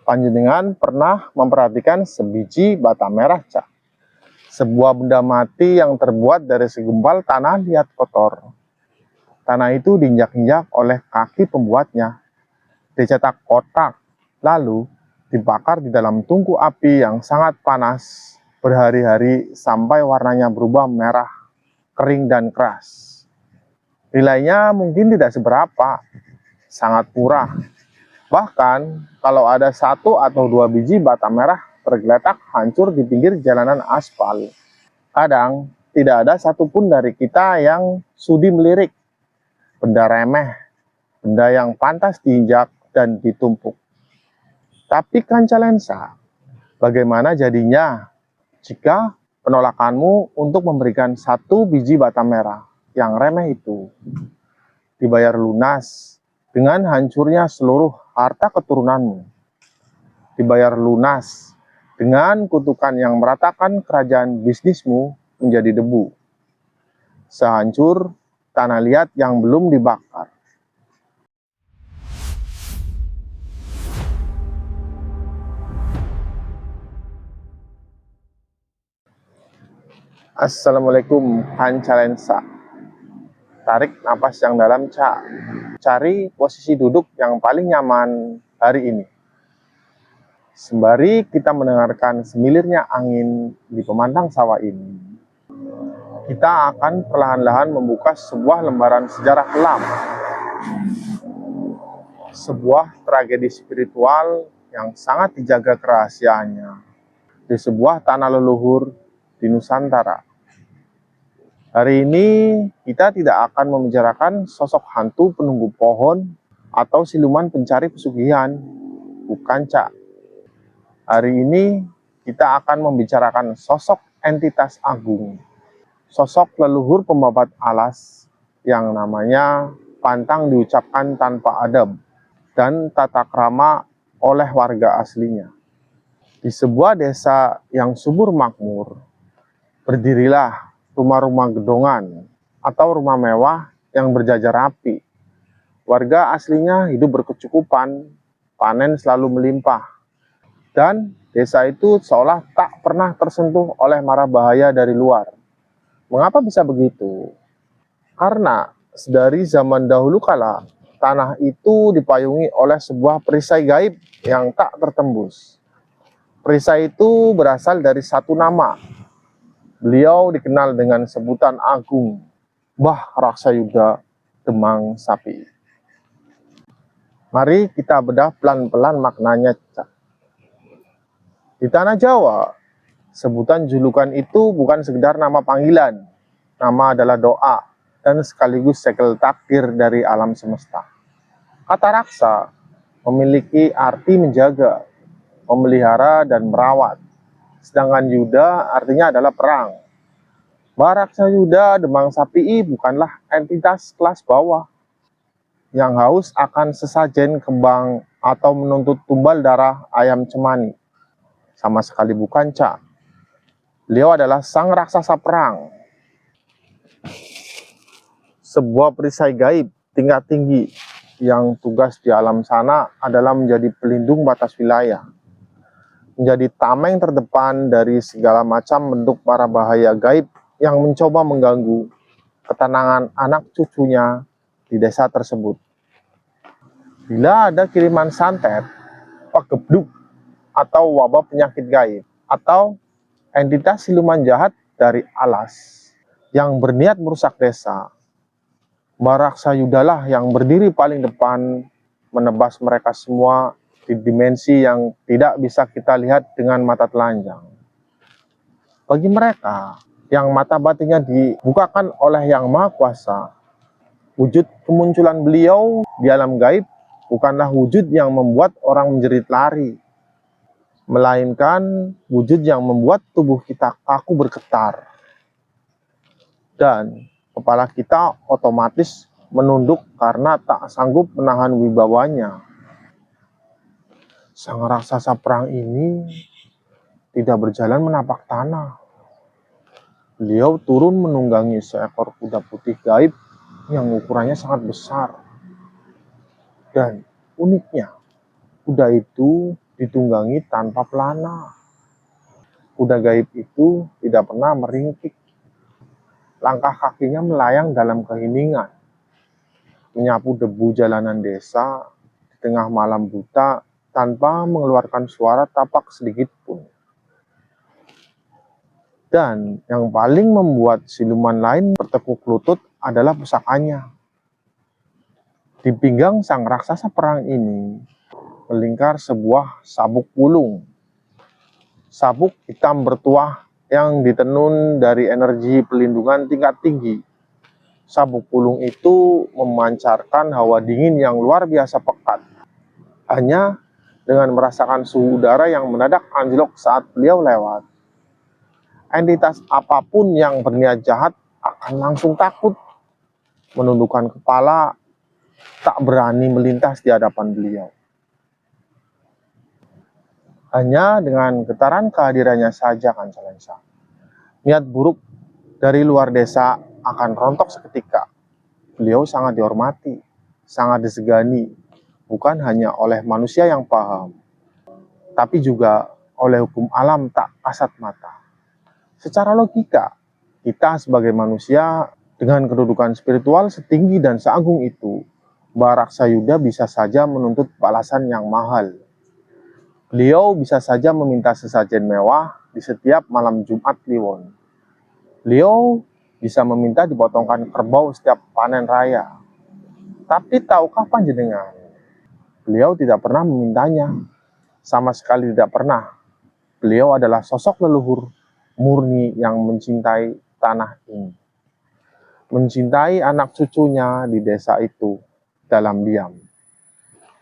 Panjenengan pernah memperhatikan sebiji bata merah, Cak? Sebuah benda mati yang terbuat dari segumpal tanah liat kotor. Tanah itu diinjak-injak oleh kaki pembuatnya, dicetak kotak, lalu dibakar di dalam tungku api yang sangat panas berhari-hari sampai warnanya berubah merah, kering dan keras. Nilainya mungkin tidak seberapa, sangat murah. Bahkan kalau ada 1 atau 2 biji bata merah tergeletak hancur di pinggir jalanan aspal, kadang tidak ada satupun dari kita yang sudi melirik. Benda remeh, benda yang pantas diinjak dan ditumpuk. Tapi Kanca Lensa, bagaimana jadinya jika penolakanmu untuk memberikan 1 biji bata merah yang remeh itu dibayar lunas dengan hancurnya seluruh harta keturunanmu, dibayar lunas dengan kutukan yang meratakan kerajaan bisnismu menjadi debu, sehancur tanah liat yang belum dibakar. Assalamualaikum Kanca Lensa. Tarik napas yang dalam, Cak. Cari posisi duduk yang paling nyaman hari ini. Sembari kita mendengarkan semilirnya angin di pemantang sawah ini, kita akan perlahan-lahan membuka sebuah lembaran sejarah kelam. Sebuah tragedi spiritual yang sangat dijaga kerahasiaannya di sebuah tanah leluhur di Nusantara. Hari ini kita tidak akan membicarakan sosok hantu penunggu pohon atau siluman pencari pesugihan, bukan, Cak. Hari ini kita akan membicarakan sosok entitas agung, sosok leluhur pembabat alas yang namanya pantang diucapkan tanpa adab dan tata krama oleh warga aslinya. Di sebuah desa yang subur makmur, berdirilah rumah-rumah gedongan atau rumah mewah yang berjajar rapi. Warga aslinya hidup berkecukupan, panen selalu melimpah, dan desa itu seolah tak pernah tersentuh oleh mara bahaya dari luar. Mengapa bisa begitu? Karena sedari zaman dahulu kala, tanah itu dipayungi oleh sebuah perisai gaib yang tak tertembus. Perisai itu berasal dari satu nama. Beliau dikenal dengan sebutan agung, Mbah Raksayuda Demang Sapi. Mari kita bedah pelan-pelan maknanya, Cak. Di tanah Jawa, sebutan julukan itu bukan sekedar nama panggilan. Nama adalah doa dan sekaligus segel takdir dari alam semesta. Kata raksa memiliki arti menjaga, memelihara, dan merawat. Sedangkan Yuda artinya adalah perang. Mbah Raksayuda Demang Sapi bukanlah entitas kelas bawah yang haus akan sesajen kembang atau menuntut tumbal darah ayam cemani. Sama sekali bukan, Cak. Beliau adalah sang raksasa perang. Sebuah perisai gaib tingkat tinggi yang tugas di alam sana adalah menjadi pelindung batas wilayah, menjadi tameng terdepan dari segala macam bentuk para bahaya gaib yang mencoba mengganggu ketenangan anak cucunya di desa tersebut. Bila ada kiriman santet, pagebluk, atau wabah penyakit gaib, atau entitas siluman jahat dari alas yang berniat merusak desa, Mbah Raksayudalah yang berdiri paling depan menebas mereka semua di dimensi yang tidak bisa kita lihat dengan mata telanjang. Bagi mereka yang mata batinnya dibukakan oleh Yang Maha Kuasa, wujud kemunculan beliau di alam gaib bukanlah wujud yang membuat orang menjerit lari, melainkan wujud yang membuat tubuh kita kaku bergetar dan kepala kita otomatis menunduk karena tak sanggup menahan wibawanya. Sang raksasa perang ini tidak berjalan menapak tanah. Beliau turun menunggangi seekor kuda putih gaib yang ukurannya sangat besar. Dan uniknya, kuda itu ditunggangi tanpa pelana. Kuda gaib itu tidak pernah meringkik. Langkah kakinya melayang dalam keheningan, menyapu debu jalanan desa di tengah malam buta tanpa mengeluarkan suara tapak sedikit pun. Dan yang paling membuat siluman lain bertekuk lutut adalah pusakanya. Di pinggang sang raksasa perang ini melingkar sebuah sabuk wulung. Sabuk hitam bertuah yang ditenun dari energi pelindungan tingkat tinggi. Sabuk wulung itu memancarkan hawa dingin yang luar biasa pekat. Hanya dengan merasakan suhu udara yang mendadak anjlok saat beliau lewat, entitas apapun yang berniat jahat akan langsung takut, menundukkan kepala, tak berani melintas di hadapan beliau. Hanya dengan getaran kehadirannya saja Kancalensa, niat buruk dari luar desa akan rontok seketika. Beliau sangat dihormati, sangat disegani, bukan hanya oleh manusia yang paham, tapi juga oleh hukum alam tak kasat mata. Secara logika, kita sebagai manusia dengan kedudukan spiritual setinggi dan seagung itu, Mbah Raksayuda bisa saja menuntut balasan yang mahal. Beliau bisa saja meminta sesajen mewah di setiap malam Jumat Kliwon. Beliau bisa meminta dipotongkan kerbau setiap panen raya. Tapi tahukah panjenengan, beliau tidak pernah memintanya. Sama sekali tidak pernah. Beliau adalah sosok leluhur murni yang mencintai tanah ini. Mencintai anak cucunya di desa itu dalam diam.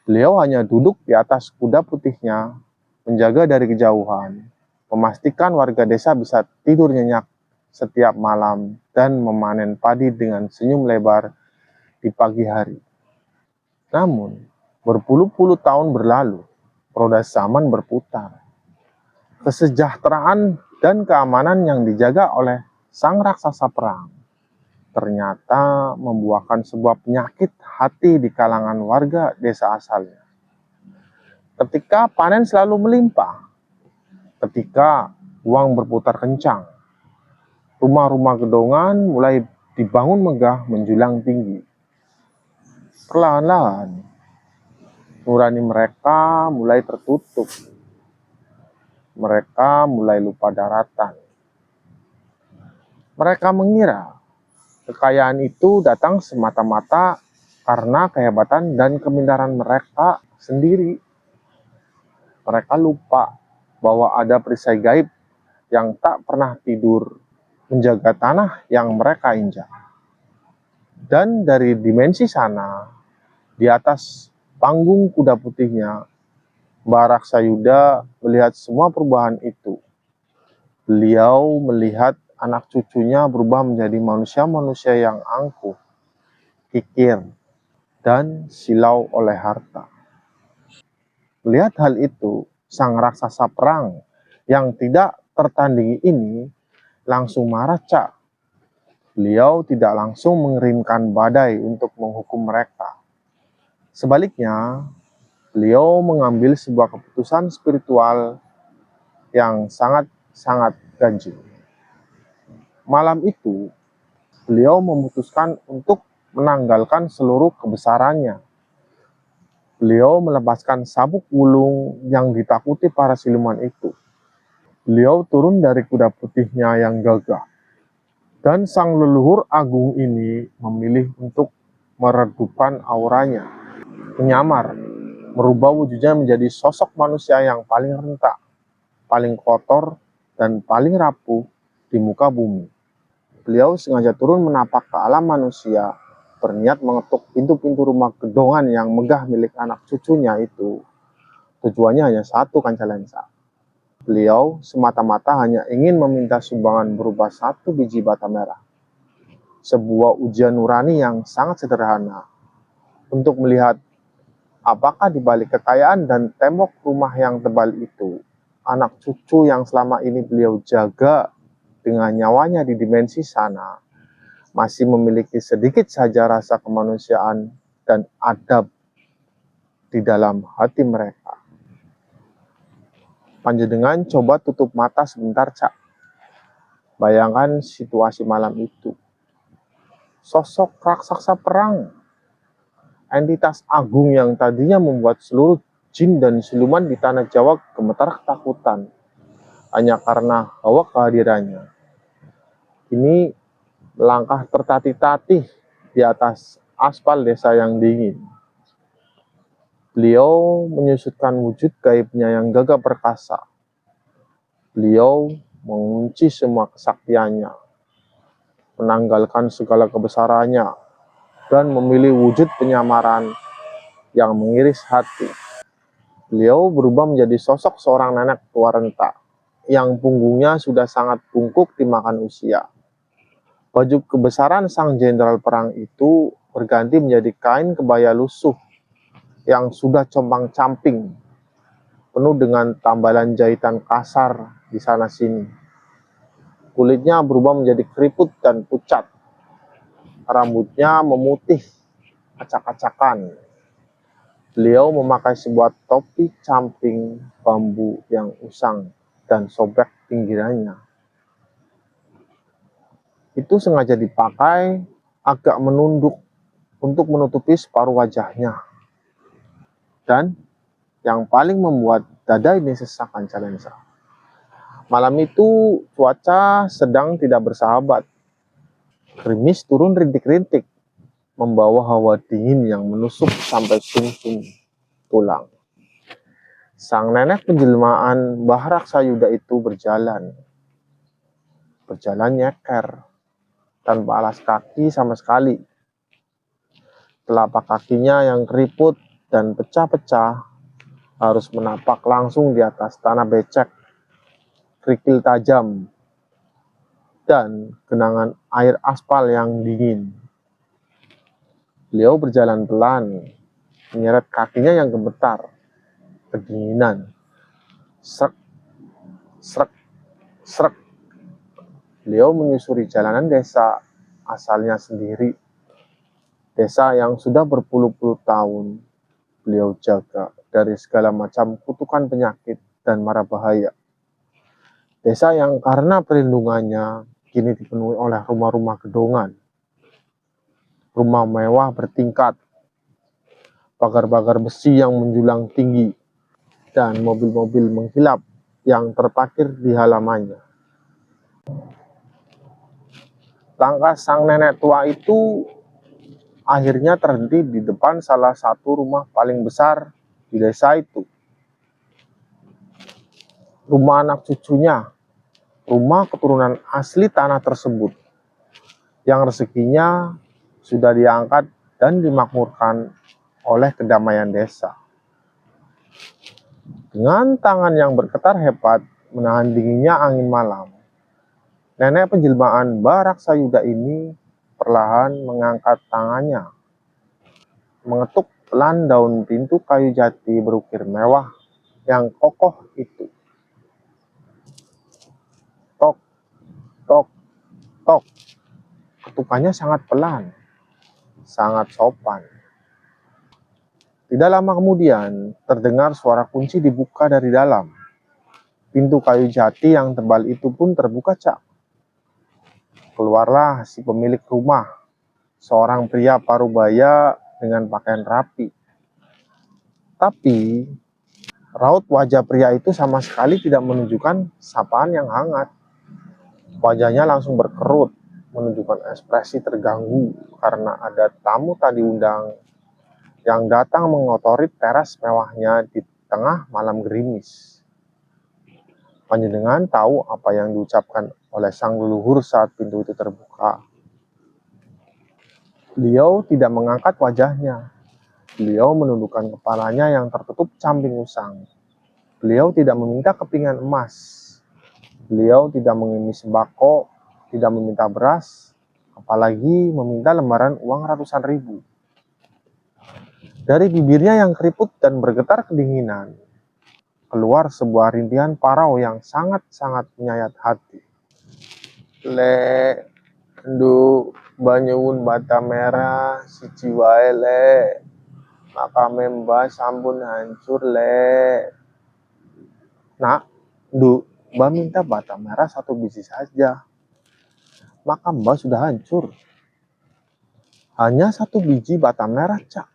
Beliau hanya duduk di atas kuda putihnya, menjaga dari kejauhan, memastikan warga desa bisa tidur nyenyak setiap malam dan memanen padi dengan senyum lebar di pagi hari. Namun, berpuluh-puluh tahun berlalu, roda zaman berputar. Kesejahteraan dan keamanan yang dijaga oleh sang raksasa perang ternyata membuahkan sebuah penyakit hati di kalangan warga desa asalnya. Ketika panen selalu melimpah, ketika uang berputar kencang, rumah-rumah gedongan mulai dibangun megah menjulang tinggi. Perlahan-lahan, nurani mereka mulai tertutup. Mereka mulai lupa daratan. Mereka mengira kekayaan itu datang semata-mata karena kehebatan dan kepintaran mereka sendiri. Mereka lupa bahwa ada perisai gaib yang tak pernah tidur menjaga tanah yang mereka injak. Dan dari dimensi sana, di atas panggung kuda putihnya, Mbah Raksayuda melihat semua perubahan itu. Beliau melihat anak cucunya berubah menjadi manusia-manusia yang angkuh, kikir, dan silau oleh harta. Melihat hal itu, sang raksasa perang yang tidak tertandingi ini langsung marah cak. Beliau tidak langsung mengirimkan badai untuk menghukum mereka. Sebaliknya, beliau mengambil sebuah keputusan spiritual yang sangat ganjil. Malam itu, beliau memutuskan untuk menanggalkan seluruh kebesarannya. Beliau melepaskan sabuk wulung yang ditakuti para siluman itu. Beliau turun dari kuda putihnya yang gagah. Dan sang leluhur agung ini memilih untuk meredupkan auranya, menyamar, merubah wujudnya menjadi sosok manusia yang paling rentak, paling kotor, dan paling rapuh di muka bumi. Beliau sengaja turun menapak ke alam manusia, berniat mengetuk pintu-pintu rumah gedongan yang megah milik anak cucunya itu. Tujuannya hanya satu Kancalensa. Beliau semata-mata hanya ingin meminta sumbangan berupa 1 biji bata merah. Sebuah ujian nurani yang sangat sederhana untuk melihat apakah di balik kekayaan dan tembok rumah yang tebal itu, anak cucu yang selama ini beliau jaga dengan nyawanya di dimensi sana masih memiliki sedikit saja rasa kemanusiaan dan adab di dalam hati mereka. Panjenengan coba tutup mata sebentar, Cak. Bayangkan situasi malam itu. Sosok raksasa perang, entitas agung yang tadinya membuat seluruh jin dan siluman di tanah Jawa gemetar ketakutan hanya karena hawa kehadirannya. Kini melangkah tertatih-tatih di atas aspal desa yang dingin. Beliau menyusutkan wujud gaibnya yang gagah perkasa. Beliau mengunci semua kesaktiannya, menanggalkan segala kebesarannya, dan memilih wujud penyamaran yang mengiris hati. Beliau berubah menjadi sosok seorang nenek tua renta, yang punggungnya sudah sangat bungkuk dimakan usia. Baju kebesaran sang jenderal perang itu berganti menjadi kain kebaya lusuh yang sudah compang-camping, penuh dengan tambalan jahitan kasar di sana-sini. Kulitnya berubah menjadi keriput dan pucat. Rambutnya memutih acak-acakan. Beliau memakai sebuah topi camping bambu yang usang dan sobek pinggirannya. Itu sengaja dipakai agak menunduk untuk menutupi separuh wajahnya. Dan yang paling membuat dada ini sesak Ancalensa. Malam itu cuaca sedang tidak bersahabat. Gerimis turun rintik-rintik, membawa hawa dingin yang menusuk sampai sum-sum tulang. Sang nenek penjelmaan Mbah Raksayuda itu berjalan nyeker, tanpa alas kaki sama sekali. Telapak kakinya yang keriput dan pecah-pecah harus menapak langsung di atas tanah becek, kerikil tajam, dan genangan air aspal yang dingin. Beliau berjalan pelan, menyeret kakinya yang gemetar, kedinginan. Srek, srek, srek. Beliau menyusuri jalanan desa asalnya sendiri. Desa yang sudah berpuluh-puluh tahun beliau jaga dari segala macam kutukan penyakit dan mara bahaya. Desa yang karena perlindungannya kini dipenuhi oleh rumah-rumah gedongan, rumah mewah bertingkat, pagar-pagar besi yang menjulang tinggi, dan mobil-mobil mengkilap yang terparkir di halamannya. Langkah sang nenek tua itu akhirnya terhenti di depan salah satu rumah paling besar di desa itu. Rumah anak cucunya, rumah keturunan asli tanah tersebut, yang rezekinya sudah diangkat dan dimakmurkan oleh kedamaian desa. Dengan tangan yang bergetar hebat menahan dinginnya angin malam, nenek penjelmaan Mbah Raksayuda ini perlahan mengangkat tangannya, mengetuk pelan daun pintu kayu jati berukir mewah yang kokoh itu. Tok, tok, tok. Ketukannya sangat pelan, sangat sopan. Tidak lama kemudian, terdengar suara kunci dibuka dari dalam. Pintu kayu jati yang tebal itu pun terbuka, Cak. Keluarlah si pemilik rumah, seorang pria parubaya dengan pakaian rapi. Tapi, raut wajah pria itu sama sekali tidak menunjukkan sapaan yang hangat. Wajahnya langsung berkerut, menunjukkan ekspresi terganggu karena ada tamu tadi undang yang datang mengotori teras mewahnya di tengah malam gerimis. Panjenengan tahu apa yang diucapkan oleh sang leluhur saat pintu itu terbuka. Beliau tidak mengangkat wajahnya. Beliau menundukkan kepalanya yang tertutup camping usang. Beliau tidak meminta kepingan emas. Beliau tidak mengimis sembako, tidak meminta beras, apalagi meminta lembaran uang ratusan ribu. Dari bibirnya yang keriput dan bergetar kedinginan, keluar sebuah rintihan parau yang sangat-sangat menyayat hati. Le, ndu banyuwun bata merah siji wae le. Makame Mbah sampun hancur le. Nak, "Nduk, Mbak minta bata merah 1 biji saja." Maka Mbak sudah hancur. Hanya 1 biji bata merah, Cak.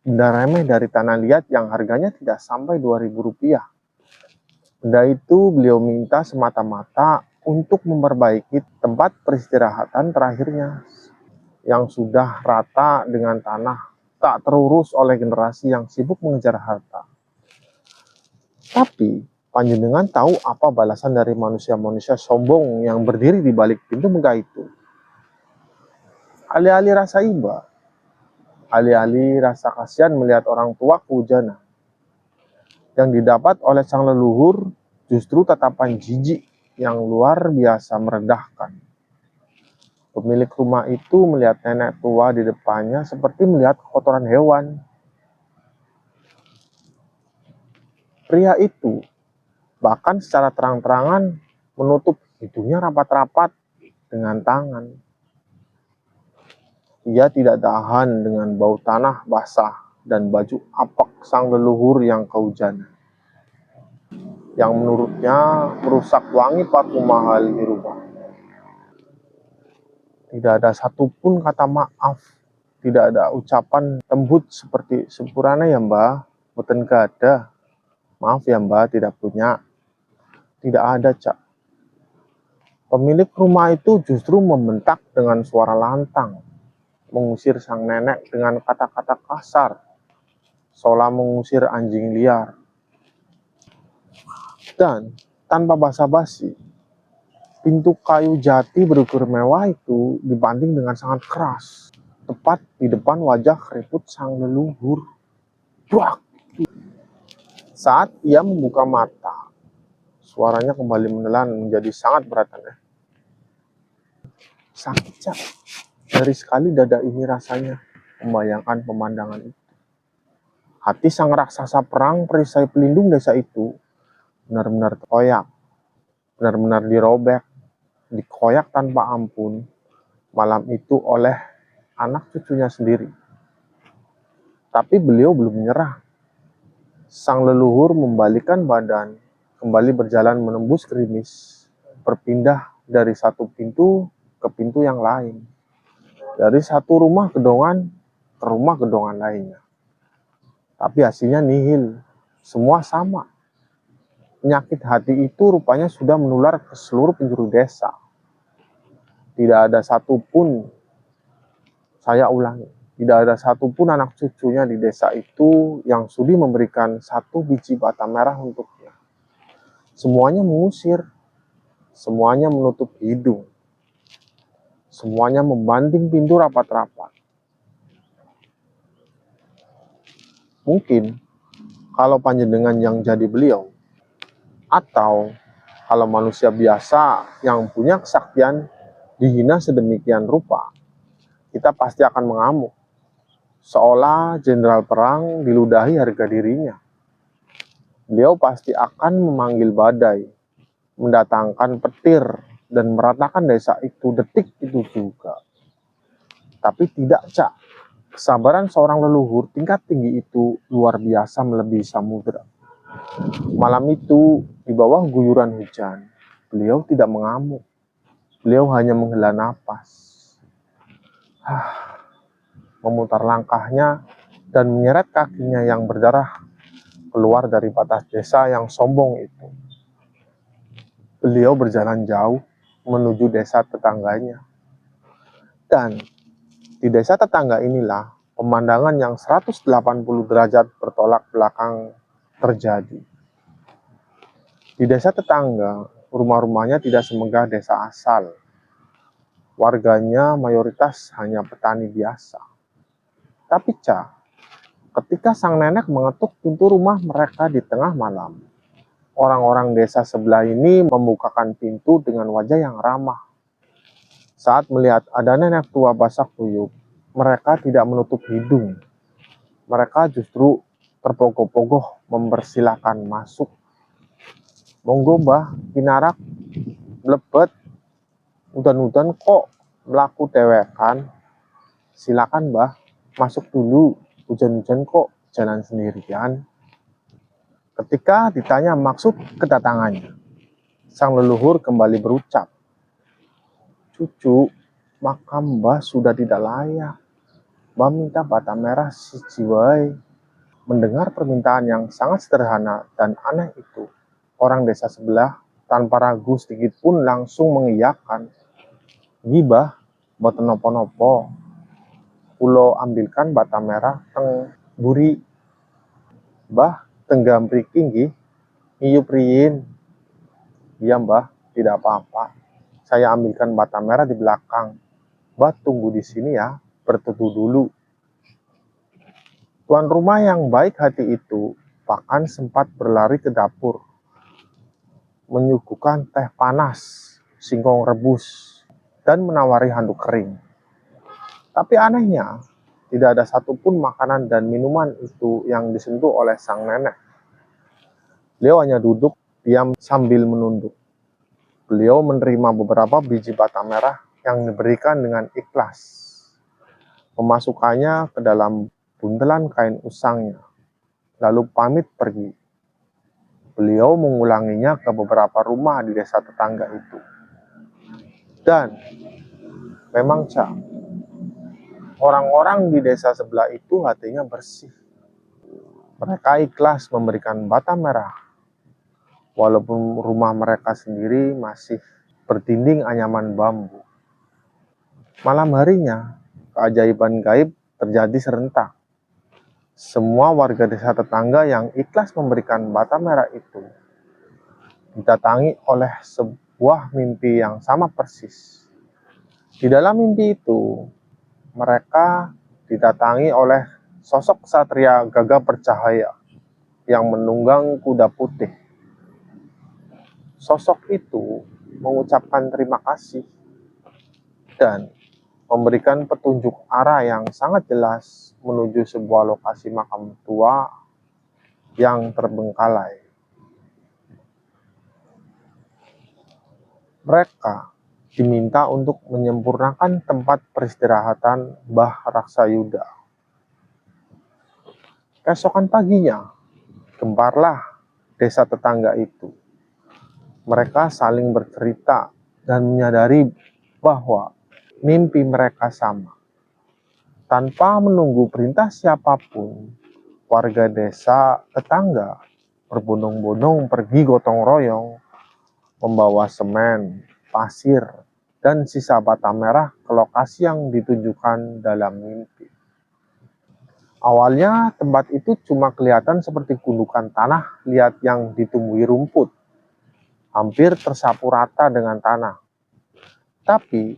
Benda remeh dari tanah liat yang harganya tidak sampai Rp2.000. Benda itu beliau minta semata-mata untuk memperbaiki tempat peristirahatan terakhirnya yang sudah rata dengan tanah, tak terurus oleh generasi yang sibuk mengejar harta. Tapi panjenengan tahu apa balasan dari manusia-manusia sombong yang berdiri di balik pintu megah itu? Alih-alih rasa iba, alih-alih rasa kasihan melihat orang tua kehujanan, yang didapat oleh sang leluhur justru tatapan jijik yang luar biasa merendahkan. Pemilik rumah itu melihat nenek tua di depannya seperti melihat kotoran hewan. Pria itu bahkan secara terang-terangan menutup hidungnya rapat-rapat dengan tangan. Ia tidak tahan dengan bau tanah basah dan baju apek sang leluhur yang kehujanan, yang menurutnya merusak wangi parfum mahal di rumah. Tidak ada satupun kata maaf, tidak ada ucapan lembut seperti "Sepurane ya Mbah, boten gada. Maaf ya Mbah, tidak punya." Tidak ada, Cak. Pemilik rumah itu justru membentak dengan suara lantang, mengusir sang nenek dengan kata-kata kasar, seolah mengusir anjing liar. Dan tanpa basa-basi, pintu kayu jati berukur mewah itu dibanting dengan sangat keras, tepat di depan wajah keriput sang leluhur. Buak! Saat ia membuka mata, suaranya kembali menelan menjadi sangat berat. Sakit, Cak. Dari sekali dada ini rasanya membayangkan pemandangan itu. Hati sang raksasa perang perisai pelindung desa itu benar-benar terkoyak, benar-benar dirobek, dikoyak tanpa ampun malam itu oleh anak cucunya sendiri. Tapi beliau belum menyerah. Sang leluhur membalikkan badan, kembali berjalan menembus gerimis, berpindah dari satu pintu ke pintu yang lain, dari satu rumah gedongan ke rumah gedongan lainnya. Tapi hasilnya nihil, semua sama. Penyakit hati itu rupanya sudah menular ke seluruh penjuru desa. Tidak ada satupun, saya ulangi, tidak ada satupun anak cucunya di desa itu yang sudi memberikan 1 biji bata merah untuknya. Semuanya mengusir, semuanya menutup hidung, semuanya membanting pintu rapat-rapat. Mungkin kalau panjenengan yang jadi beliau, atau kalau manusia biasa yang punya kesaktian dihina sedemikian rupa, kita pasti akan mengamuk, seolah jenderal perang diludahi harga dirinya. Beliau pasti akan memanggil badai, mendatangkan petir, dan meratakan desa itu detik itu juga. Tapi tidak, Cak. Kesabaran seorang leluhur tingkat tinggi itu luar biasa melebihi samudera. Malam itu, di bawah guyuran hujan, beliau tidak mengamuk. Beliau hanya menghela napas, memutar langkahnya, dan menyeret kakinya yang berdarah keluar dari batas desa yang sombong itu. Beliau berjalan jauh menuju desa tetangganya. Dan di desa tetangga inilah pemandangan yang 180 derajat bertolak belakang terjadi. Di desa tetangga, rumah-rumahnya tidak semegah desa asal. Warganya mayoritas hanya petani biasa. Tapi, Cak, ketika sang nenek mengetuk pintu rumah mereka di tengah malam, orang-orang desa sebelah ini membukakan pintu dengan wajah yang ramah. Saat melihat ada nenek tua basah kuyup, mereka tidak menutup hidung. Mereka justru terpogoh-pogoh mempersilahkan masuk. "Monggo Mbah, pinarak, mlebet, udan-udan kok melaku dewekan. Silakan Mbah, masuk dulu, hujan-hujan kok jalan sendirian." Ketika ditanya maksud kedatangannya, sang leluhur kembali berucap, "Cucu, makam Mbah sudah tidak layak. Mbah minta bata merah siji wae." Mendengar permintaan yang sangat sederhana dan aneh itu, orang desa sebelah tanpa ragu sedikit pun langsung mengiyakan. "Gibah, boten nopo-nopo. Kulo ambilkan bata merah teng buri." "Mbah, tenggam mriki nggih, ngiyup riyin." "Iya Mbah, tidak apa-apa. Saya ambilkan bata merah di belakang. Mbah tunggu di sini ya, berteduh dulu." Tuan rumah yang baik hati itu bahkan sempat berlari ke dapur, menyuguhkan teh panas, singkong rebus, dan menawari handuk kering. Tapi anehnya, tidak ada satupun makanan dan minuman itu yang disentuh oleh sang nenek. Beliau hanya duduk diam sambil menunduk. Beliau menerima beberapa biji bata merah yang diberikan dengan ikhlas, memasukkannya ke dalam buntelan kain usangnya, lalu pamit pergi. Beliau mengulanginya ke beberapa rumah di desa tetangga itu. Dan memang orang-orang di desa sebelah itu hatinya bersih. Mereka ikhlas memberikan bata merah, walaupun rumah mereka sendiri masih berdinding anyaman bambu. Malam harinya, keajaiban gaib terjadi serentak. Semua warga desa tetangga yang ikhlas memberikan bata merah itu didatangi oleh sebuah mimpi yang sama persis. Di dalam mimpi itu, mereka didatangi oleh sosok ksatria gagah bercahaya yang menunggang kuda putih. Sosok itu mengucapkan terima kasih dan memberikan petunjuk arah yang sangat jelas menuju sebuah lokasi makam tua yang terbengkalai. Mereka diminta untuk menyempurnakan tempat peristirahatan Mbah Raksayuda. Keesokan paginya, gemparlah desa tetangga itu. Mereka saling bercerita dan menyadari bahwa mimpi mereka sama. Tanpa menunggu perintah siapapun, warga desa tetangga berbondong-bondong pergi gotong royong, membawa semen, pasir, dan sisa bata merah ke lokasi yang ditunjukkan dalam mimpi. Awalnya tempat itu cuma kelihatan seperti gundukan tanah liat yang ditumbuhi rumput, hampir tersapu rata dengan tanah. Tapi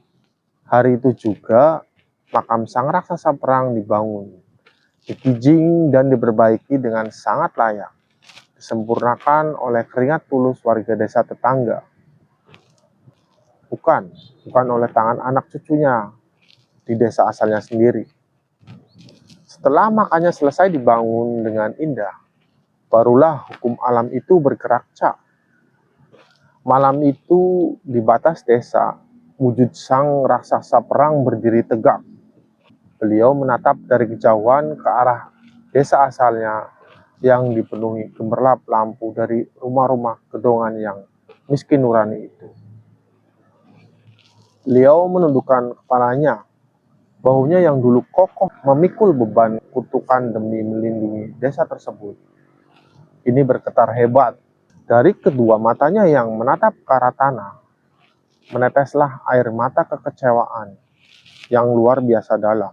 hari itu juga makam sang raksasa perang dibangun, dikijing dan diperbaiki dengan sangat layak, disempurnakan oleh keringat tulus warga desa tetangga. Bukan oleh tangan anak cucunya di desa asalnya sendiri. Setelah makamnya selesai dibangun dengan indah, barulah hukum alam itu bergerak, Cak. Malam itu di batas desa, wujud sang raksasa perang berdiri tegak. Beliau menatap dari kejauhan ke arah desa asalnya yang dipenuhi gemerlap lampu dari rumah-rumah gedongan yang miskin nurani itu. Beliau menundukkan kepalanya, bahunya yang dulu kokoh memikul beban kutukan demi melindungi desa tersebut. Ini bergetar hebat. Dari kedua matanya yang menatap ke arah tanah, meneteslah air mata kekecewaan yang luar biasa dalam.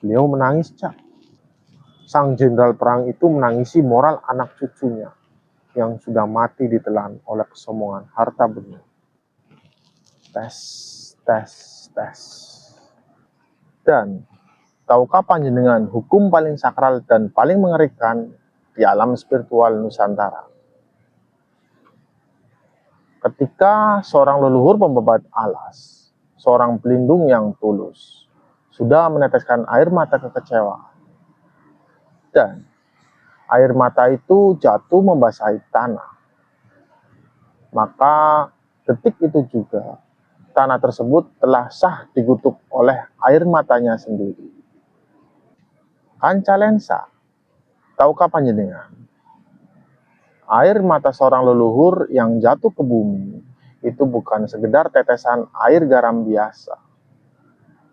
Beliau menangis, Cak. Sang jenderal perang itu menangisi moral anak cucunya yang sudah mati ditelan oleh kesombongan harta benda. Tes, tes, tes. Dan tahukah panjenengan hukum paling sakral dan paling mengerikan di alam spiritual Nusantara? Ketika seorang leluhur pembebat alas, seorang pelindung yang tulus, sudah meneteskan air mata kekecewaan, dan air mata itu jatuh membasahi tanah, maka detik itu juga tanah tersebut telah sah dikutuk oleh air matanya sendiri. Kanca lensa, tahukah panjenengan? air mata seorang leluhur yang jatuh ke bumi itu bukan sekedar tetesan air garam biasa.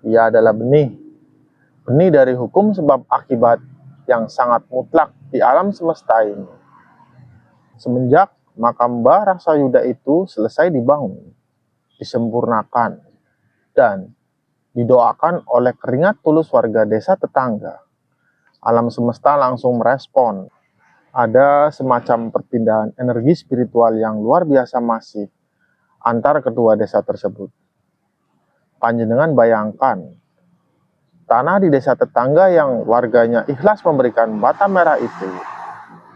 Ia adalah benih dari hukum sebab akibat yang sangat mutlak di alam semesta ini. Semenjak makam Mbah Raksayuda itu selesai dibangun, disempurnakan, dan didoakan oleh keringat tulus warga desa tetangga, alam semesta langsung merespon. Ada semacam perpindahan energi spiritual yang luar biasa masif antar kedua desa tersebut. Panjenengan bayangkan, tanah di desa tetangga yang warganya ikhlas memberikan bata merah itu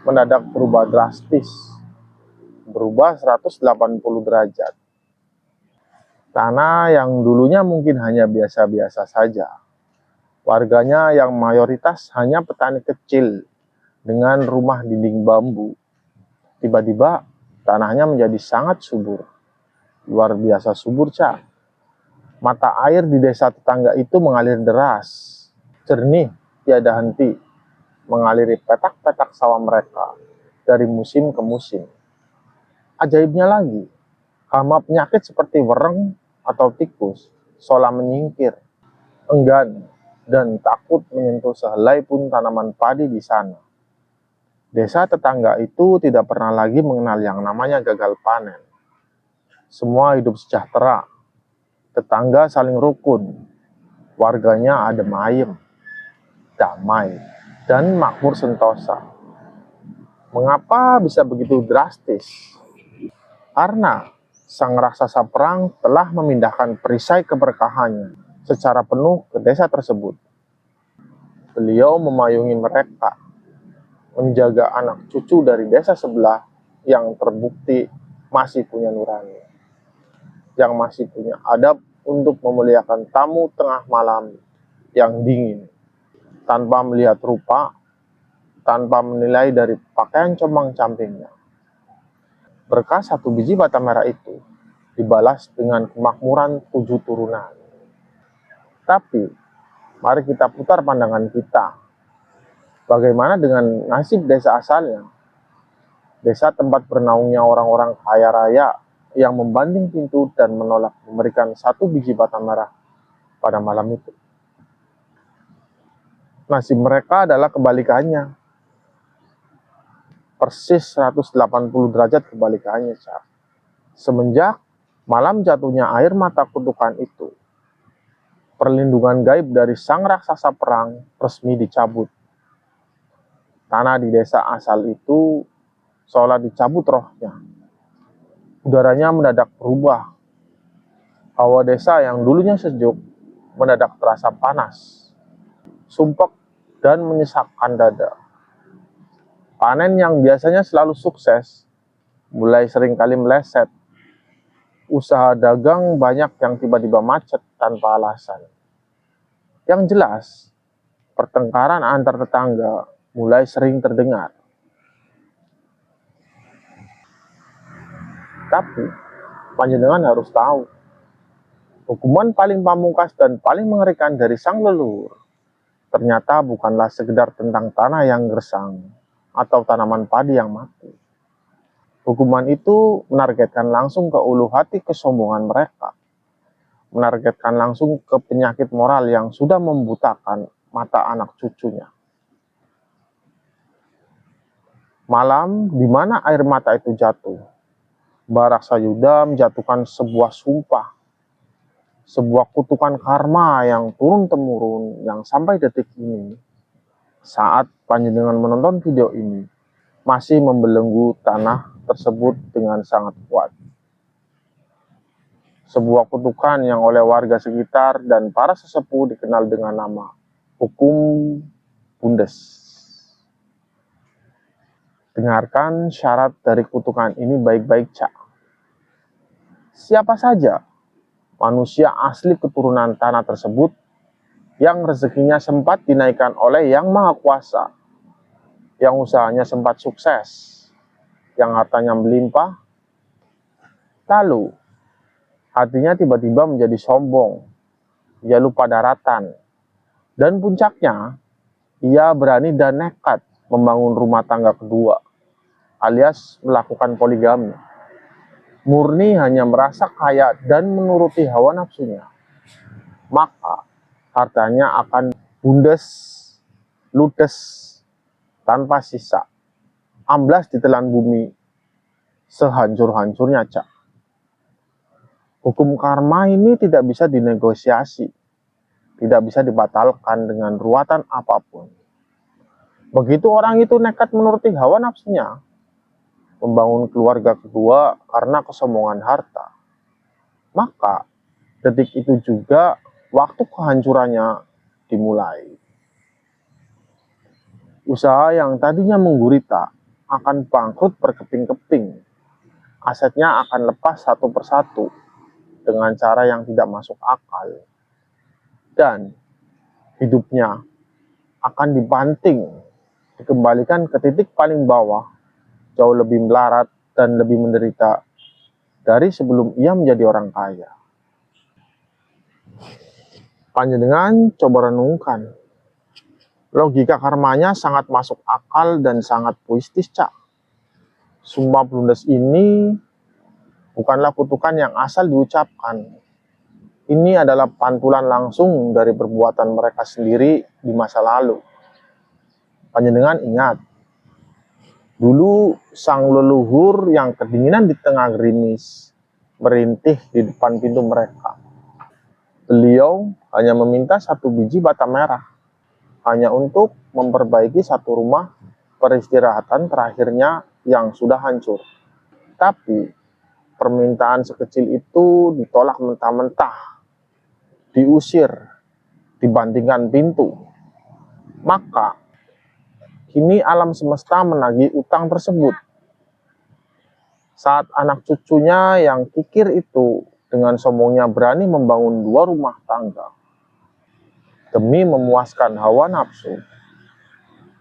mendadak berubah drastis, berubah 180 derajat. Tanah yang dulunya mungkin hanya biasa-biasa saja, warganya yang mayoritas hanya petani kecil dengan rumah dinding bambu, tiba-tiba tanahnya menjadi sangat subur, luar biasa subur, Cak. Mata air di desa tetangga itu mengalir deras, jernih, tiada henti, mengaliri petak-petak sawah mereka dari musim ke musim. Ajaibnya lagi, hama penyakit seperti wereng atau tikus seolah menyingkir, enggan dan takut menyentuh sehelai pun tanaman padi di sana. Desa tetangga itu tidak pernah lagi mengenal yang namanya gagal panen. Semua hidup sejahtera, tetangga saling rukun, warganya adem ayem, damai, dan makmur sentosa. Mengapa bisa begitu drastis? Karena sang raksasa perang telah memindahkan perisai keberkahannya secara penuh ke desa tersebut. Beliau memayungi mereka, menjaga anak cucu dari desa sebelah yang terbukti masih punya nurani, yang masih punya adab untuk memuliakan tamu tengah malam yang dingin, tanpa melihat rupa, tanpa menilai dari pakaian compang-campingnya. Berkah 1 biji bata merah itu dibalas dengan kemakmuran 7 turunan. Tapi, mari kita putar pandangan kita. Bagaimana dengan nasib desa asalnya? Desa tempat bernaungnya orang-orang kaya raya yang membanting pintu dan menolak memberikan 1 biji bata merah pada malam itu. Nasib mereka adalah kebalikannya. Persis 180 derajat kebalikannya, Cak. Semenjak malam jatuhnya air mata kutukan itu, perlindungan gaib dari sang raksasa perang resmi dicabut. Tanah di desa asal itu seolah dicabut rohnya. Udaranya mendadak berubah. Hawa desa yang dulunya sejuk mendadak terasa panas, sumpek, dan menyesakkan dada. Panen yang biasanya selalu sukses mulai seringkali meleset. Usaha dagang banyak yang tiba-tiba macet tanpa alasan. Yang jelas, pertengkaran antar tetangga mulai sering terdengar. Tapi, panjenengan harus tahu, hukuman paling pamungkas dan paling mengerikan dari sang leluhur ternyata bukanlah sekedar tentang tanah yang gersang atau tanaman padi yang mati. Hukuman itu menargetkan langsung ke ulu hati kesombongan mereka, menargetkan langsung ke penyakit moral yang sudah membutakan mata anak cucunya. Malam di mana air mata itu jatuh, Mbah Raksayuda menjatuhkan sebuah sumpah, sebuah kutukan karma yang turun-temurun yang sampai detik ini, saat panjenengan menonton video ini, masih membelenggu tanah tersebut dengan sangat kuat. Sebuah kutukan yang oleh warga sekitar dan para sesepuh dikenal dengan nama hukum Bundes. Dengarkan syarat dari kutukan ini baik-baik, Cak. Siapa saja manusia asli keturunan tanah tersebut yang rezekinya sempat dinaikkan oleh Yang Maha Kuasa, yang usahanya sempat sukses, yang hartanya melimpah, lalu hatinya tiba-tiba menjadi sombong, ia lupa daratan, dan puncaknya ia berani dan nekat membangun rumah tangga kedua alias melakukan poligami, murni hanya merasa kaya dan menuruti hawa nafsunya, maka hartanya akan bundes, ludes, tanpa sisa, amblas ditelan bumi, sehancur-hancurnya, Cak. Hukum karma ini tidak bisa dinegosiasi, tidak bisa dibatalkan dengan ruatan apapun. Begitu orang itu nekat menuruti hawa nafsunya, membangun keluarga kedua karena kesombongan harta, maka detik itu juga waktu kehancurannya dimulai. Usaha yang tadinya menggurita akan bangkrut berkeping-keping. Asetnya akan lepas satu persatu dengan cara yang tidak masuk akal. Dan hidupnya akan dibanting, dikembalikan ke titik paling bawah, jauh lebih melarat dan lebih menderita dari sebelum ia menjadi orang kaya. Panjenengan coba renungkan. Logika karmanya sangat masuk akal dan sangat puitis, Cak. Sumpah blundes ini bukanlah kutukan yang asal diucapkan. Ini adalah pantulan langsung dari perbuatan mereka sendiri di masa lalu. Panjenengan ingat, dulu sang leluhur yang kedinginan di tengah gerimis merintih di depan pintu mereka. Beliau hanya meminta 1 biji bata merah, hanya untuk memperbaiki satu rumah peristirahatan terakhirnya yang sudah hancur. Tapi permintaan sekecil itu ditolak mentah-mentah, diusir, dibantingkan pintu. Maka kini alam semesta menagih utang tersebut. Saat anak cucunya yang kikir itu dengan sombongnya berani membangun 2 rumah tangga demi memuaskan hawa nafsu,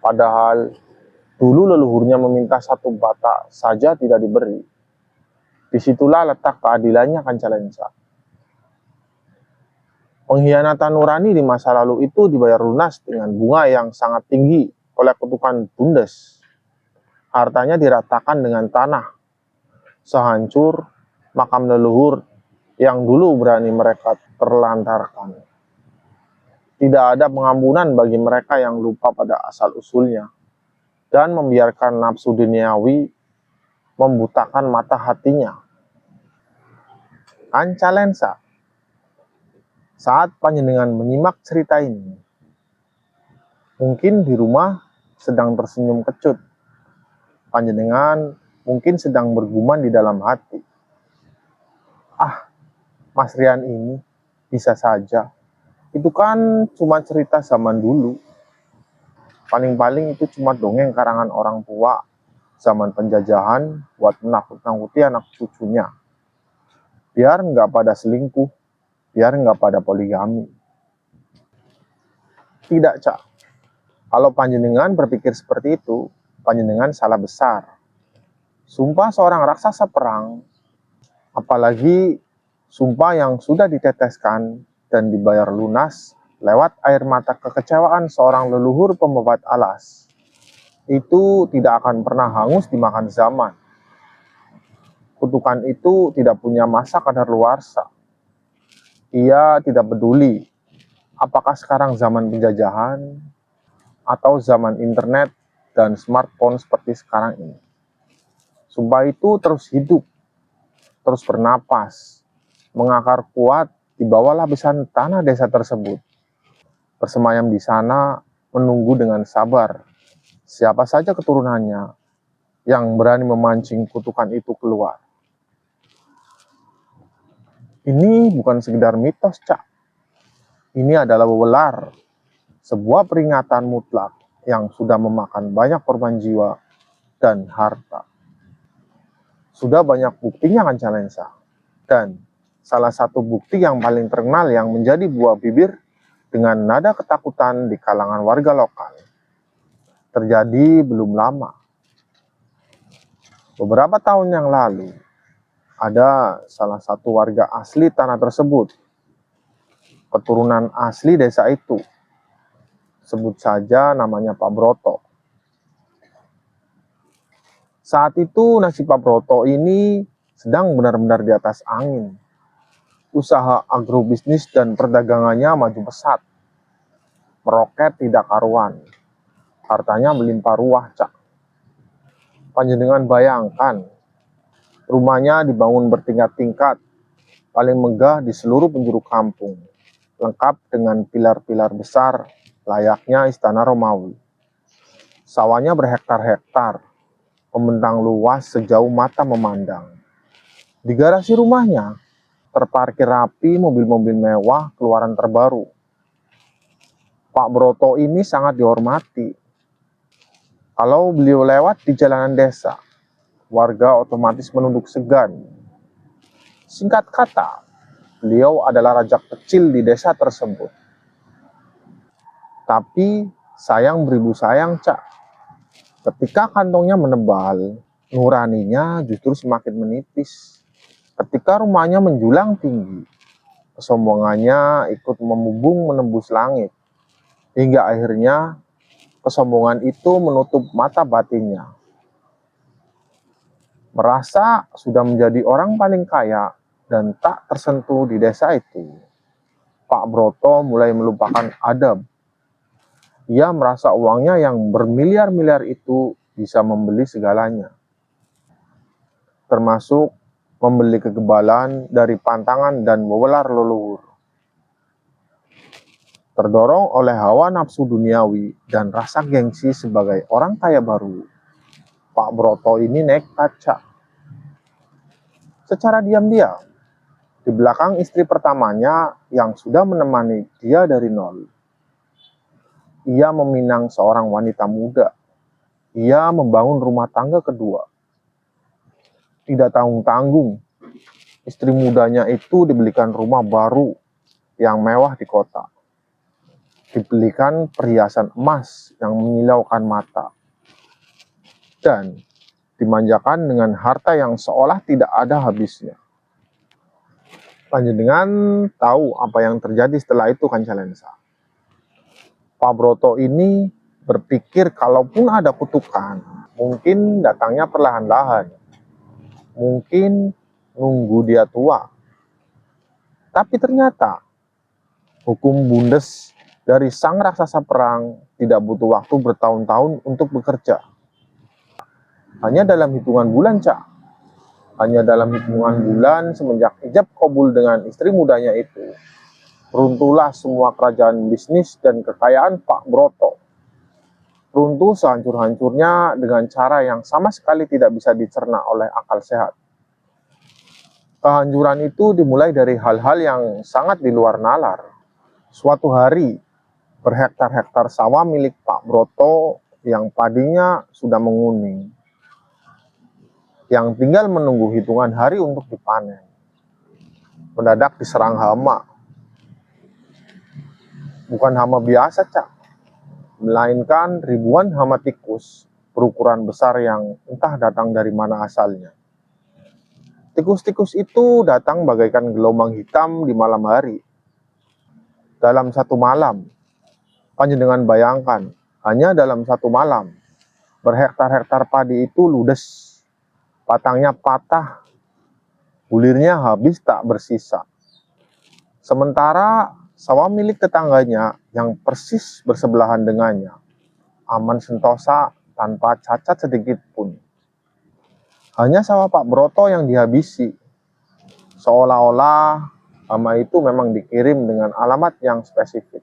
padahal dulu leluhurnya meminta 1 bata saja tidak diberi. Disitulah letak keadilannya, Kancalensa. Pengkhianatan nurani di masa lalu itu dibayar lunas dengan bunga yang sangat tinggi oleh kutukan bundes. Hartanya diratakan dengan tanah, sehancur makam leluhur yang dulu berani mereka terlantarkan. Tidak ada pengampunan bagi mereka yang lupa pada asal-usulnya dan membiarkan nafsu duniawi membutakan mata hatinya. Kancalensa, saat panjenengan menyimak cerita ini, mungkin di rumah sedang tersenyum kecut. Panjenengan mungkin sedang bergumam di dalam hati. Ah, Mas Rian ini bisa saja. Itu kan cuma cerita zaman dulu. Paling-paling itu cuma dongeng karangan orang tua zaman penjajahan buat menakut-nakuti anak cucunya. Biar nggak pada selingkuh, biar nggak pada poligami. Tidak, Cak. Kalau panjenengan berpikir seperti itu, panjenengan salah besar. Sumpah seorang raksasa perang, apalagi sumpah yang sudah diteteskan dan dibayar lunas lewat air mata kekecewaan seorang leluhur pembebat alas, itu tidak akan pernah hangus dimakan zaman. Kutukan itu tidak punya masa kadaluarsa. Ia tidak peduli apakah sekarang zaman penjajahan atau zaman internet dan smartphone seperti sekarang ini. Sumpah itu terus hidup, terus bernapas, mengakar kuat di bawah lapisan tanah desa tersebut. Bersemayam di sana, menunggu dengan sabar siapa saja keturunannya yang berani memancing kutukan itu keluar. Ini bukan sekedar mitos, Cak. Ini adalah wewelar, sebuah peringatan mutlak yang sudah memakan banyak korban jiwa dan harta. Sudah banyak buktinya, Kancalensa. Dan salah satu bukti yang paling terkenal yang menjadi buah bibir dengan nada ketakutan di kalangan warga lokal terjadi belum lama. Beberapa tahun yang lalu, ada salah satu warga asli tanah tersebut, keturunan asli desa itu. Sebut saja namanya Pak Broto. Saat itu nasib Pak Broto ini sedang benar-benar di atas angin. Usaha agrobisnis dan perdagangannya maju pesat, meroket tidak karuan. Hartanya melimpah ruah, Cak. Panjenengan bayangkan, rumahnya dibangun bertingkat-tingkat, paling megah di seluruh penjuru kampung, lengkap dengan pilar-pilar besar layaknya istana Romawi. Sawahnya berhektar-hektar, membentang luas sejauh mata memandang. Di garasi rumahnya terparkir rapi mobil-mobil mewah keluaran terbaru. Pak Broto ini sangat dihormati. Kalau beliau lewat di jalanan desa, warga otomatis menunduk segan. Singkat kata, beliau adalah raja kecil di desa tersebut. Tapi sayang beribu sayang, Cak. Ketika kantongnya menebal, nuraninya justru semakin menipis. Ketika rumahnya menjulang tinggi, kesombongannya ikut memubung menembus langit. Hingga akhirnya kesombongan itu menutup mata batinnya. Merasa sudah menjadi orang paling kaya dan tak tersentuh di desa itu, Pak Broto mulai melupakan adab. Ia merasa uangnya yang bermiliar-miliar itu bisa membeli segalanya, termasuk membeli kegebalan dari pantangan dan wewelar leluhur. Terdorong oleh hawa nafsu duniawi dan rasa gengsi sebagai orang kaya baru, Pak Broto ini nekat, Cak. Secara diam-diam, di belakang istri pertamanya yang sudah menemani dia dari nol, ia meminang seorang wanita muda. Ia membangun rumah tangga kedua. Tidak tanggung-tanggung, istri mudanya itu dibelikan rumah baru yang mewah di kota. Dibelikan perhiasan emas yang menyilaukan mata. Dan dimanjakan dengan harta yang seolah tidak ada habisnya. Panjenengan tahu apa yang terjadi setelah itu, Kanca Lensa. Pak Broto ini berpikir kalaupun ada kutukan, mungkin datangnya perlahan-lahan. Mungkin nunggu dia tua. Tapi ternyata hukum bundes dari sang raksasa perang tidak butuh waktu bertahun-tahun untuk bekerja. Hanya dalam hitungan bulan, Cak. Hanya dalam hitungan bulan semenjak ijab kabul dengan istri mudanya itu, runtuhlah semua kerajaan bisnis dan kekayaan Pak Broto. Runtuh sehancur-hancurnya dengan cara yang sama sekali tidak bisa dicerna oleh akal sehat. Kehancuran itu dimulai dari hal-hal yang sangat di luar nalar. Suatu hari, berhektar-hektar sawah milik Pak Broto yang padinya sudah menguning, yang tinggal menunggu hitungan hari untuk dipanen, mendadak diserang hama. Bukan hama biasa, Cak, melainkan ribuan hama tikus berukuran besar yang entah datang dari mana asalnya. Tikus-tikus itu datang bagaikan gelombang hitam di malam hari. Dalam satu malam, panjenengan bayangkan, hanya dalam satu malam, berhektar-hektar padi itu ludes, batangnya patah, bulirnya habis tak bersisa. Sementara sawah milik tetangganya yang persis bersebelahan dengannya aman sentosa tanpa cacat sedikit pun. Hanya sawah Pak Broto yang dihabisi, seolah-olah hama itu memang dikirim dengan alamat yang spesifik.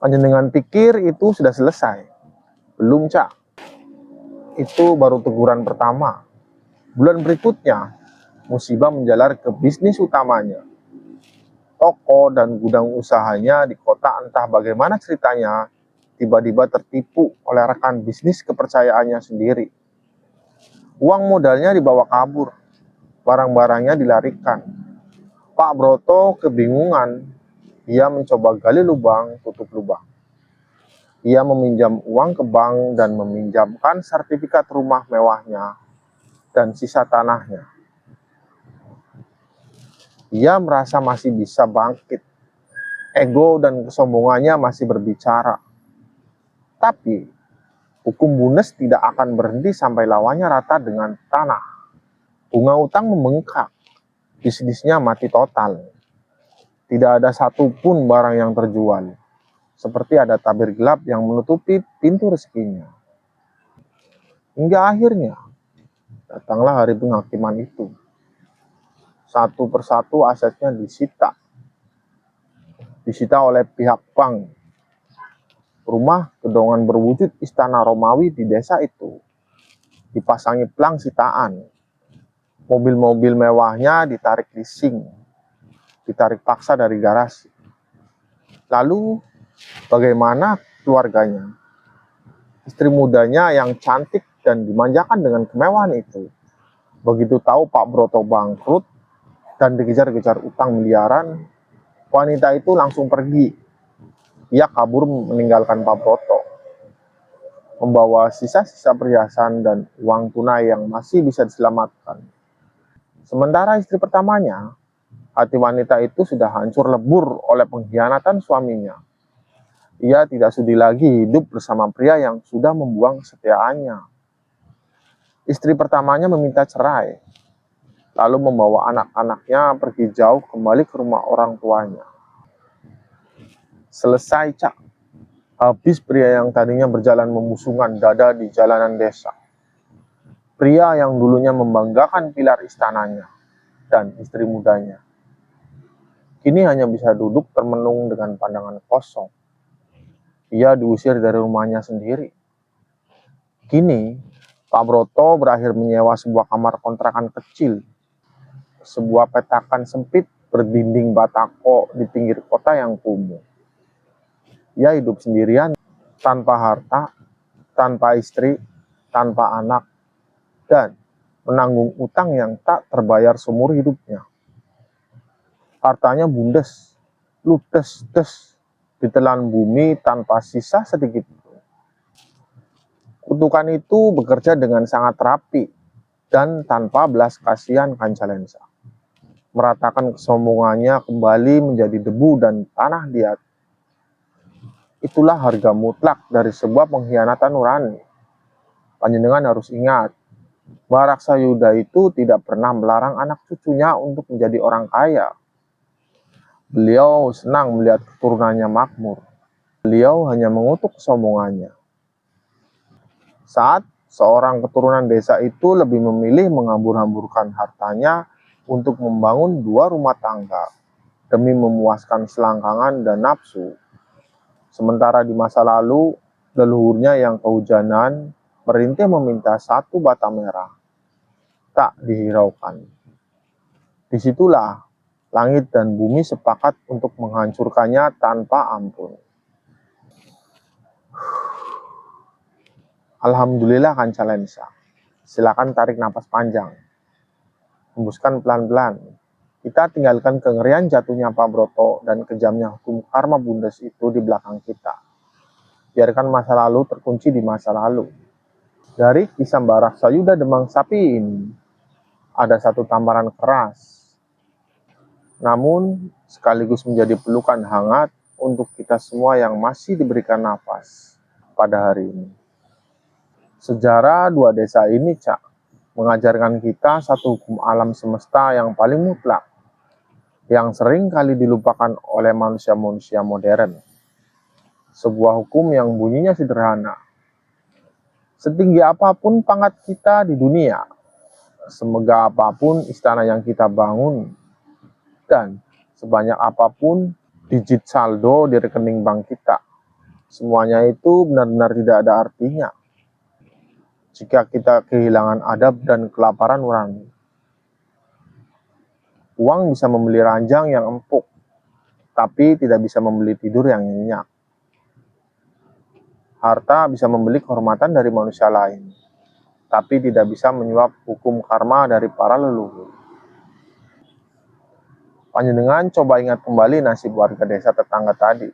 Panjenengan pikir itu sudah selesai? Belum, Cak. Itu baru teguran pertama. Bulan berikutnya, musibah menjalar ke bisnis utamanya. Toko dan gudang usahanya di kota entah bagaimana ceritanya tiba-tiba tertipu oleh rekan bisnis kepercayaannya sendiri. Uang modalnya dibawa kabur, barang-barangnya dilarikan. Pak Broto kebingungan, ia mencoba gali lubang, tutup lubang. Ia meminjam uang ke bank dan meminjamkan sertifikat rumah mewahnya dan sisa tanahnya. Ia merasa masih bisa bangkit. Ego dan kesombongannya masih berbicara. Tapi Hukum Bundes tidak akan berhenti sampai lawannya rata dengan tanah. Bunga utang membengkak, bisnisnya mati total. Tidak ada satupun barang yang terjual, seperti ada tabir gelap yang menutupi pintu rezekinya. Hingga akhirnya, datanglah hari penghakiman itu. Satu persatu asetnya disita oleh pihak bank. Rumah gedongan berwujud istana Romawi di desa itu dipasangi plang sitaan. Mobil-mobil mewahnya ditarik leasing, ditarik paksa dari garasi. Lalu bagaimana keluarganya? Istri mudanya yang cantik dan dimanjakan dengan kemewahan itu, begitu tahu Pak Broto bangkrut dan dikejar-kejar utang miliaran, wanita itu langsung pergi. Ia kabur meninggalkan Pak Broto, membawa sisa-sisa perhiasan dan uang tunai yang masih bisa diselamatkan. Sementara istri pertamanya, hati wanita itu sudah hancur lebur oleh pengkhianatan suaminya. Ia tidak sudi lagi hidup bersama pria yang sudah membuang kesetiaannya. Istri pertamanya meminta cerai, lalu membawa anak-anaknya pergi jauh kembali ke rumah orang tuanya. Selesai, Cak. Habis pria yang tadinya berjalan membusungkan dada di jalanan desa. Pria yang dulunya membanggakan pilar istananya dan istri mudanya. Kini hanya bisa duduk termenung dengan pandangan kosong. Ia diusir dari rumahnya sendiri. Kini, Pak Broto berakhir menyewa sebuah kamar kontrakan kecil. Sebuah petakan sempit berdinding batako di pinggir kota yang kumuh. Ia hidup sendirian, tanpa harta, tanpa istri, tanpa anak, dan menanggung utang yang tak terbayar seumur hidupnya. Hartanya bundes, ludes-des, ditelan bumi tanpa sisa sedikit. Kutukan itu bekerja dengan sangat rapi dan tanpa belas kasihan Kancalensa. Meratakan kesombongannya kembali menjadi debu dan tanah di hati. Itulah harga mutlak dari sebuah pengkhianatan nurani. Panjenengan harus ingat, Waraksayuda itu tidak pernah melarang anak cucunya untuk menjadi orang kaya. Beliau senang melihat keturunannya makmur. Beliau hanya mengutuk kesombongannya. Saat seorang keturunan desa itu lebih memilih mengambur-hamburkan hartanya untuk membangun 2 rumah tangga demi memuaskan selangkangan dan nafsu. Sementara di masa lalu, leluhurnya yang kehujanan merintih meminta 1 bata merah. Tak dihiraukan. Disitulah langit dan bumi sepakat untuk menghancurkannya tanpa ampun. Alhamdulillah Kancalensa. Silakan tarik napas panjang. Hembuskan pelan-pelan. Kita tinggalkan kengerian jatuhnya Pak Broto dan kejamnya hukum karma bundes itu di belakang kita. Biarkan masa lalu terkunci di masa lalu. Dari kisah Waraksayuda Demang Sapi ini, ada satu tamparan keras, namun sekaligus menjadi pelukan hangat untuk kita semua yang masih diberikan nafas pada hari ini. Sejarah 2 desa ini, Cak, mengajarkan kita satu hukum alam semesta yang paling mutlak, yang sering kali dilupakan oleh manusia-manusia modern. Sebuah hukum yang bunyinya sederhana. Setinggi apapun pangkat kita di dunia, semegah apapun istana yang kita bangun, dan sebanyak apapun digit saldo di rekening bank kita, semuanya itu benar-benar tidak ada artinya jika kita kehilangan adab dan kelaparan nurani. Uang bisa membeli ranjang yang empuk, tapi tidak bisa membeli tidur yang nyenyak. Harta bisa membeli kehormatan dari manusia lain, tapi tidak bisa menyuap hukum karma dari para leluhur. Panjenengan coba ingat kembali nasib warga desa tetangga tadi.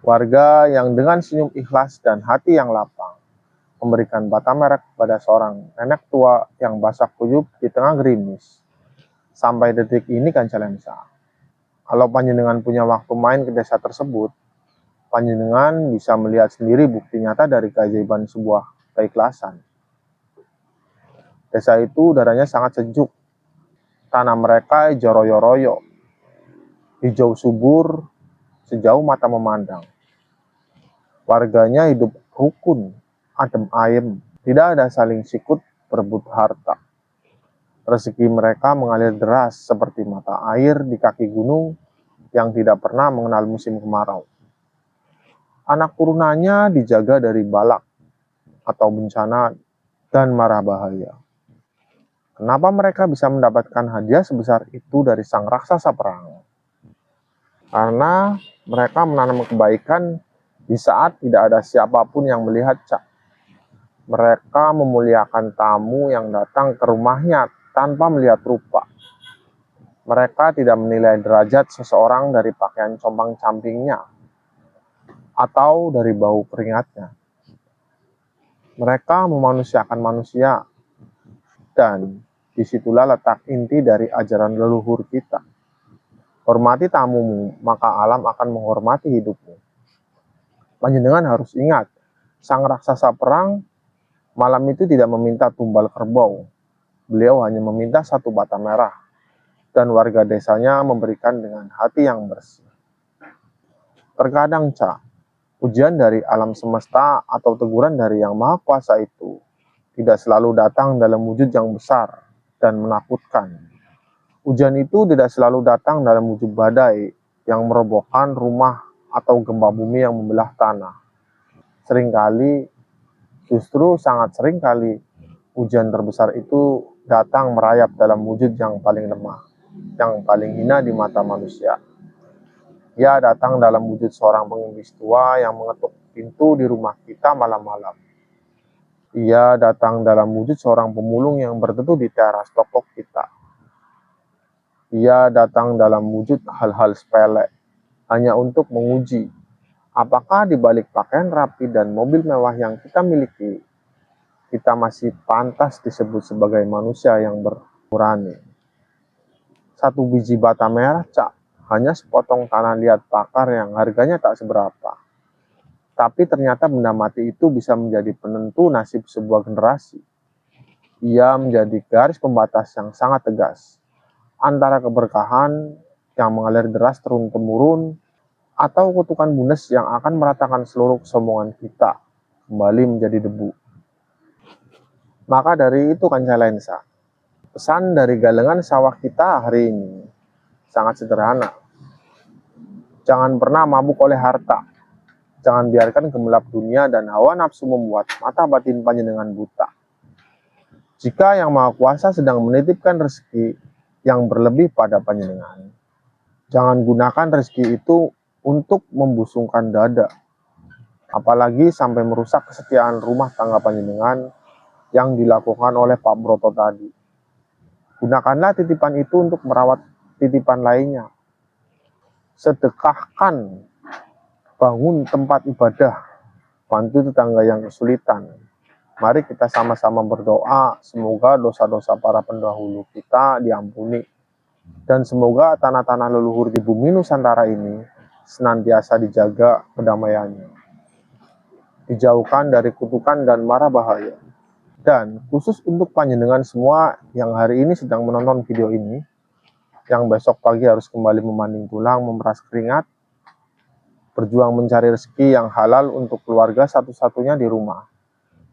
Warga yang dengan senyum ikhlas dan hati yang lapang memberikan bata merah kepada seorang nenek tua yang basah kuyup di tengah gerimis. Sampai detik ini Kancalensa, kalau panjenengan punya waktu main ke desa tersebut, panjenengan bisa melihat sendiri bukti nyata dari keajaiban sebuah keikhlasan. Desa itu udaranya sangat sejuk, tanah mereka hijau royo-royo, hijau subur sejauh mata memandang. Warganya hidup rukun, adem ayem, tidak ada saling sikut berebut harta. Rezeki mereka mengalir deras seperti mata air di kaki gunung yang tidak pernah mengenal musim kemarau. Anak turunannya dijaga dari balak atau bencana dan mara bahaya. Kenapa mereka bisa mendapatkan hadiah sebesar itu dari sang raksasa perang? Karena mereka menanam kebaikan di saat tidak ada siapapun yang melihat, Cak. Mereka memuliakan tamu yang datang ke rumahnya tanpa melihat rupa. Mereka tidak menilai derajat seseorang dari pakaian compang-campingnya atau dari bau keringatnya. Mereka memanusiakan manusia, dan disitulah letak inti dari ajaran leluhur kita. Hormati tamumu, maka alam akan menghormati hidupmu. Panjenengan harus ingat, sang raksasa perang malam itu tidak meminta tumbal kerbau. Beliau hanya meminta satu bata merah, dan warga desanya memberikan dengan hati yang bersih. Terkadang, Cak, ujian dari alam semesta atau teguran dari Yang Maha Kuasa itu tidak selalu datang dalam wujud yang besar dan menakutkan. Hujan itu tidak selalu datang dalam wujud badai yang merobohkan rumah atau gempa bumi yang membelah tanah. Seringkali, justru sangat seringkali, hujan terbesar itu datang merayap dalam wujud yang paling lemah, yang paling hina di mata manusia. Ia datang dalam wujud seorang pengemis tua yang mengetuk pintu di rumah kita malam-malam. Ia datang dalam wujud seorang pemulung yang berteduh di teras toko kita. Ia datang dalam wujud hal-hal sepele, hanya untuk menguji apakah di balik pakaian rapi dan mobil mewah yang kita miliki, kita masih pantas disebut sebagai manusia yang bernurani. Satu biji bata merah, Cak, hanya sepotong tanah liat pakar yang harganya tak seberapa. Tapi ternyata benda mati itu bisa menjadi penentu nasib sebuah generasi. Ia menjadi garis pembatas yang sangat tegas antara keberkahan yang mengalir deras turun-temurun atau kutukan bunes yang akan meratakan seluruh kesombongan kita kembali menjadi debu. Maka dari itu, Kanca Lensa, pesan dari galengan sawah kita hari ini sangat sederhana. Jangan pernah mabuk oleh harta. Jangan biarkan gemerlap dunia dan hawa nafsu membuat mata batin panjenengan buta. Jika Yang Maha Kuasa sedang menitipkan rezeki yang berlebih pada panjenengan, jangan gunakan rezeki itu untuk membusungkan dada, apalagi sampai merusak kesetiaan rumah tangga panjenengan yang dilakukan oleh Pak Broto tadi. Gunakanlah titipan itu untuk merawat titipan lainnya. Sedekahkan, bangun tempat ibadah, bantu tetangga yang kesulitan. Mari kita sama-sama berdoa, semoga dosa-dosa para pendahulu kita diampuni, dan semoga tanah-tanah leluhur di bumi Nusantara ini senantiasa dijaga kedamaiannya, dijauhkan dari kutukan dan mara bahaya. Dan khusus untuk panjenengan semua yang hari ini sedang menonton video ini, yang besok pagi harus kembali memanding tulang, memeras keringat, berjuang mencari rezeki yang halal untuk keluarga satu-satunya di rumah.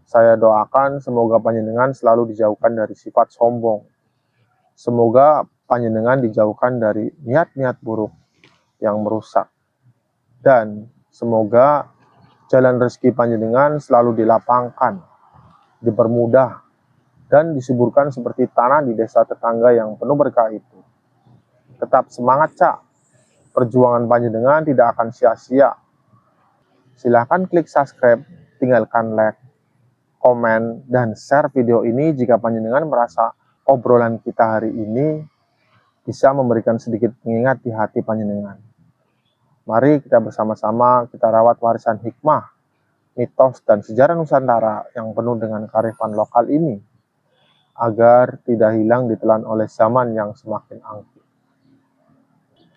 Saya doakan semoga panjenengan selalu dijauhkan dari sifat sombong. Semoga panjenengan dijauhkan dari niat-niat buruk yang merusak. Dan semoga jalan rezeki panjenengan selalu dilapangkan, dipermudah, dan disuburkan seperti tanah di desa tetangga yang penuh berkah itu. Tetap semangat, Cak. Perjuangan panjenengan tidak akan sia-sia. Silahkan klik subscribe, tinggalkan like, komen, dan share video ini jika panjenengan merasa obrolan kita hari ini bisa memberikan sedikit pengingat di hati panjenengan. Mari kita bersama-sama kita rawat warisan hikmah, mitos, dan sejarah Nusantara yang penuh dengan kearifan lokal ini, agar tidak hilang ditelan oleh zaman yang semakin angkuh.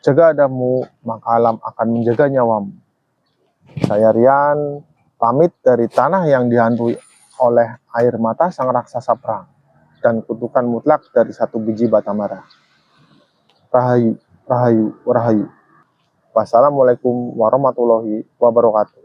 Jaga adamu, maka alam akan menjaga nyawamu. Saya Rian, pamit dari tanah yang dihantui oleh air mata sang raksasa perang dan kutukan mutlak dari satu biji bata bara. Rahayu, rahayu, rahayu. Wassalamualaikum warahmatullahi wabarakatuh.